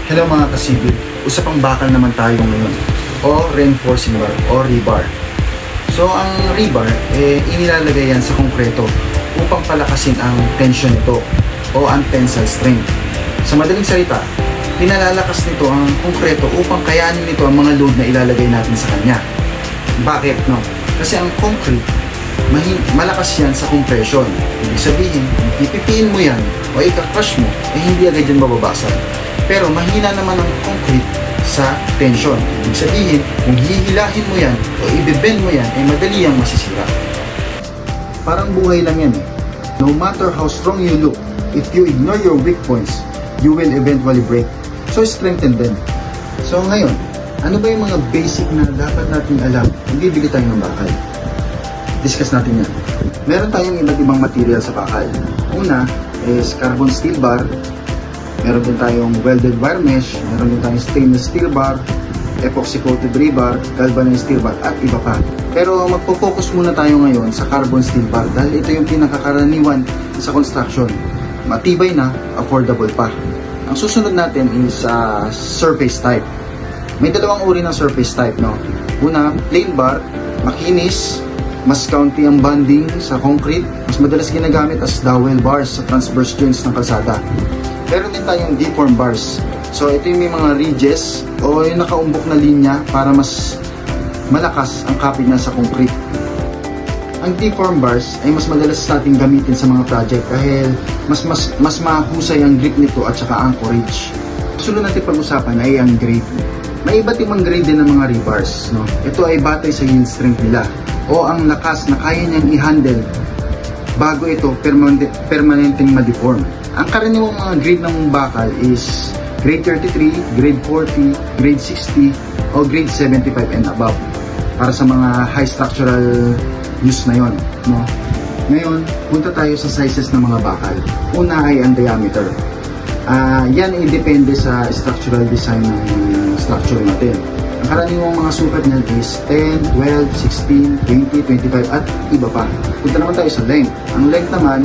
Hello mga kasibig, usapang bakal naman tayo ngayon o reinforcing bar o rebar. So ang rebar, inilalagay yan sa konkreto upang palakasin ang tension nito o ang tensile strength. Sa madaling salita, pinalalakas nito ang konkreto upang kayanin nito ang mga load na ilalagay natin sa kanya. Bakit? No? Kasi ang concrete, malakas yan sa compression. Ibig sabihin, ipipiin mo yan o ika-crush mo, hindi agad yan mababasag. Pero mahina naman ang concrete sa tension. Ibig sabihin, kung hihilahin mo yan o ibibend mo yan, madali yang masisira. Parang buhay lang yan . No matter how strong you look, if you ignore your weak points, you will eventually break. So strengthen them. So ngayon, ano ba yung mga basic na dapat natin alam kung bibili tayo ng bakal? Discuss natin yan. Meron tayong iba't ibang material sa bakal. Una is carbon steel bar. Meron din tayong welded wire mesh, meron din tayong stainless steel bar, epoxy coated rebar, galvanized steel bar, at iba pa. Pero magpo-focus muna tayo ngayon sa carbon steel bar dahil ito yung pinakakaraniwan sa construction. Matibay na, affordable pa. Ang susunod natin is surface type. May dalawang uri ng surface type, no? Una, plain bar, makinis, mas kaunti ang bonding sa concrete, mas madalas ginagamit as dowel bars sa transverse joints ng kalsada. Meron din tayong deform bars. So ito yung may mga ridges o yung nakaumbok na linya para mas malakas ang kapit niya sa concrete. Ang deform bars ay mas madalas natin gamitin sa mga project dahil mas mahusay ang grip nito at saka anchorage. Sunod natin pag-usapan ay ang grade. May iba't ibang grade din ng mga rebars, no? Ito ay batay sa yield strength nila o ang lakas na kaya niyang i-handle bago ito permanenteng ma-deform. Ang karaniwang mga grade ng bakal is grade 33, grade 40, grade 60, o grade 75 and above para sa mga high structural use na yon, no? Ngayon, punta tayo sa sizes ng mga bakal. Una ay ang diameter. Yan ay depende sa structural design ng structure natin. Ang karaniwang mga sukat niyan is 10, 12, 16, 20, 25 at iba pa. Punta naman tayo sa length. Ang length naman,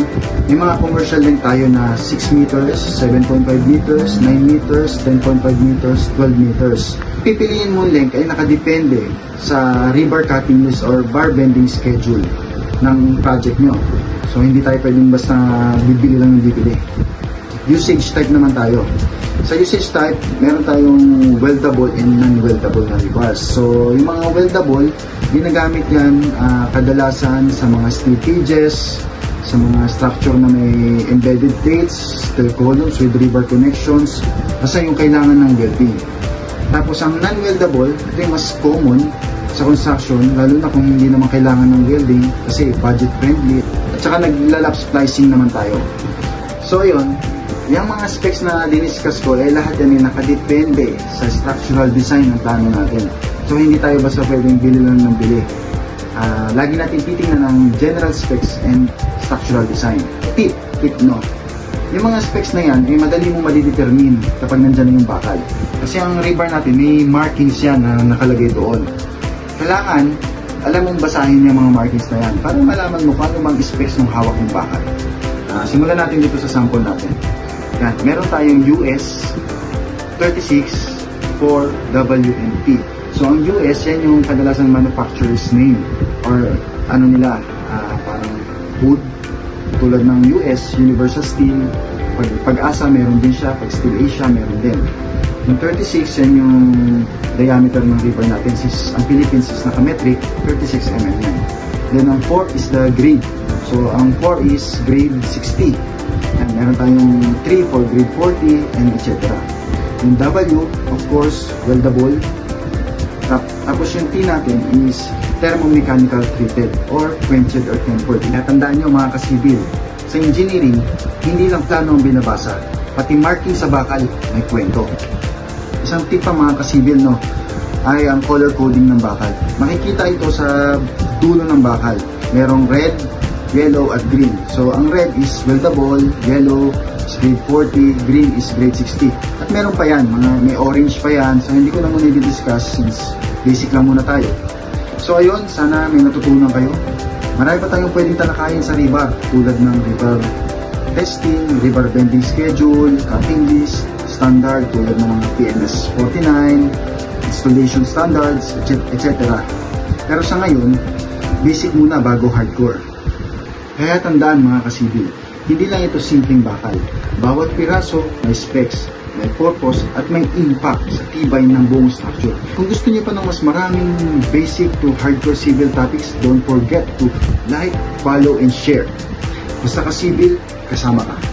may mga commercial length tayo na 6 meters, 7.5 meters, 9 meters, 10.5 meters, 12 meters. Pipiliin mo length ay nakadepende sa rebar cutting list or bar bending schedule ng project nyo. So hindi tayo pwedeng basta bibili lang ng bibili. Usage type naman tayo. Sa usage type, meron tayong weldable and non-weldable na rebars. So, yung mga weldable, ginagamit yan kadalasan sa mga steel cages, sa mga structure na may embedded plates, steel columns with rebar connections, basta yung kailangan ng welding. Tapos, ang non-weldable, ito yung mas common sa construction, lalo na kung hindi naman kailangan ng welding kasi budget friendly. At saka naglalap splicing naman tayo. So, yun. Yung mga specs na diniscuss ko, lahat yan ay nakadepende sa structural design ng plano natin. So, hindi tayo basta pwedeng bili lang ng bili. Lagi natin titingnan ang general specs and structural design. Tip, no? Yung mga specs na yan, ay madali mong madidetermine kapag nandyan na yung bakal. Kasi ang rebar natin, may markings yan na nakalagay doon. Kailangan, alam mong basahin yung mga markings na yan para malaman mo kung ano bang specs ng hawak ng bakal. Simulan natin dito sa sample natin. Yan, meron tayong US 36 for WNT. So ang US, yan yung kadalasang manufacturer's name or ano nila, parang wood. Tulad ng US, Universal Steel, Pag-asa meron din siya, Pag Steel Asia meron din. Yung 36, yan yung diameter ng rebar natin. Ang Philippines is naka-metric, 36 mm yan. Then ang 4 is the grade. So ang 4 is grade 60. And meron tayong 3 for grade 40 and etc. Yung W, of course, weldable. Tapos yung T natin is thermomechanical treated or quenched or tempered. Tandaan nyo mga kasibil, sa engineering, hindi lang plano ang binabasa, pati marking sa bakal may kwento. Isang tip pa mga kasibil, no, ay ang color coding ng bakal. Makikita ito sa dulo ng bakal. Merong red, yellow at green. So ang red is weldable, yellow is grade 40, green is grade 60. At meron pa yan, may orange pa yan. So hindi ko na muna i-discuss since basic lang muna tayo. So ayun, sana may natutunan kayo. Marami pa tayong pwedeng talakayin sa rebar tulad ng rebar testing, rebar bending schedule, cutting list, standard tulad ng mga PMS 49, installation standards, etc. Pero sa ngayon, basic muna bago hardcore. Kaya tandaan mga kasibil, hindi lang ito simpleng bakal. Bawat piraso may specs, may purpose at may impact sa tibay ng buong structure. Kung gusto niyo pa ng mas maraming basic to hardcore civil topics, don't forget to like, follow, and share. Basta ka civil, kasama ka.